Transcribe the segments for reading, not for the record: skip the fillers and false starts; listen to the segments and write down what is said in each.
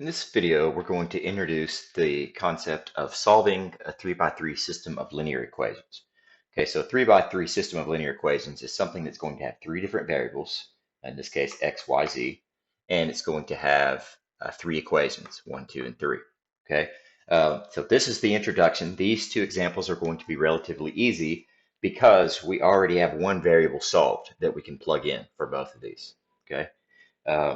In this video, we're going to introduce the concept of solving a 3x3 system of linear equations. Okay, so a 3x3 system of linear equations is something that's going to have three different variables, in this case x, y, z, and it's going to have three equations, 1, 2, and 3. Okay, so this is the introduction. These two examples are going to be relatively easy because we already have one variable solved that we can plug in for both of these. Okay,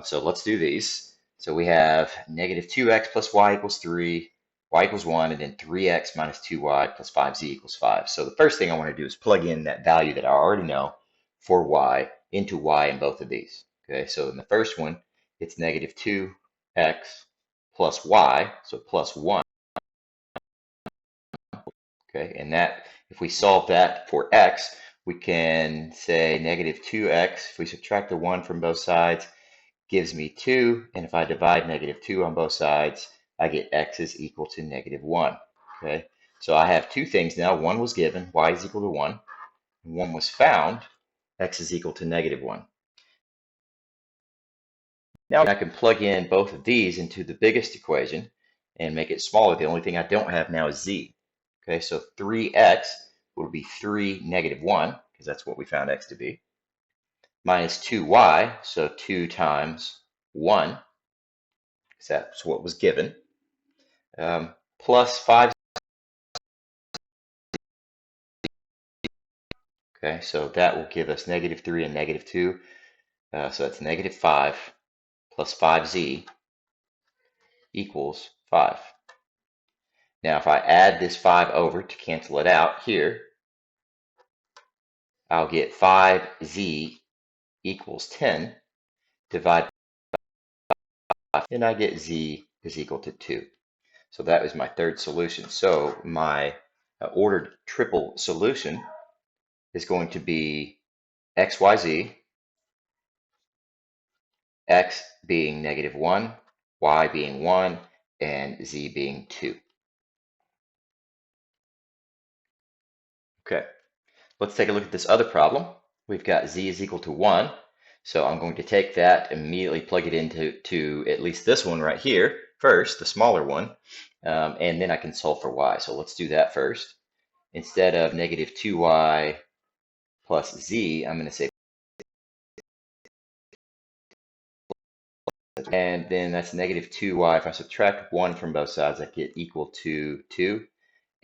so let's do these. So we have negative 2x plus y equals 3, y equals 1, and then 3x minus 2y plus 5z equals 5. So the first thing I want to do is plug in that value that I already know for y into y in both of these. Okay, so in the first one, it's negative 2x plus y, so plus 1. Okay, and that, if we solve that for x, we can say negative 2x, if we subtract the 1 from both sides, gives me 2, and if I divide negative 2 on both sides, I get x is equal to negative 1. Okay, so I have two things now. One was given, y is equal to 1, and one was found, x is equal to negative 1. Now I can plug in both of these into the biggest equation and make it smaller. The only thing I don't have now is z. Okay, so 3x will be 3 negative 1, because that's what we found x to be, minus 2y, so 2 times 1, because that's what was given, plus 5. Okay, so that will give us negative 3 and negative 2. So that's negative 5 plus 5z equals 5. Now, if I add this 5 over to cancel it out here, I'll get 5z equals 10 divided by 5, and I get z is equal to 2. So that was my third solution. So my ordered triple solution is going to be x, y, z, x being negative 1, y being 1, and z being 2. Okay, let's take a look at this other problem. We've got z is equal to 1, so I'm going to take that, immediately plug it into at least this one right here first, the smaller one, and then I can solve for y. So let's do that first. Instead of negative 2y plus z, I'm going to say, and then that's negative 2y. If I subtract 1 from both sides, I get equal to 2,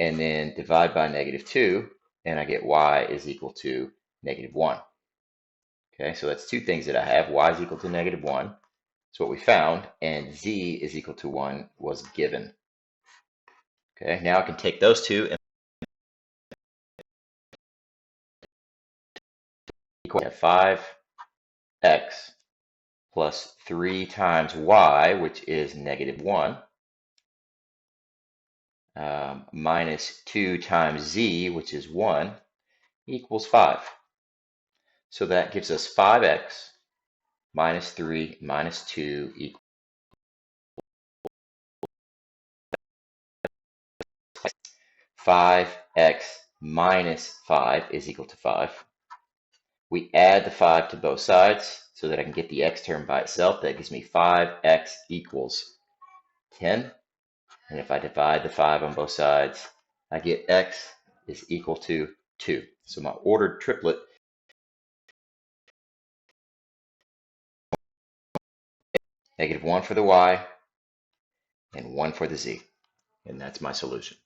and then divide by negative 2, and I get y is equal to negative 1. Okay, so that's two things that I have. Y is equal to negative 1. That's what we found. And z is equal to 1 was given. Okay, now I can take those two and equal 5x plus 3 times y, which is negative 1, minus 2 times z, which is 1, equals 5. So that gives us 5x minus 3 minus 2 equals 5x minus 5 is equal to 5. We add the 5 to both sides so that I can get the x term by itself. That gives me 5x equals 10. And if I divide the 5 on both sides, I get x is equal to 2. So my ordered triplet, negative 1 for the y and 1 for the z. And that's my solution.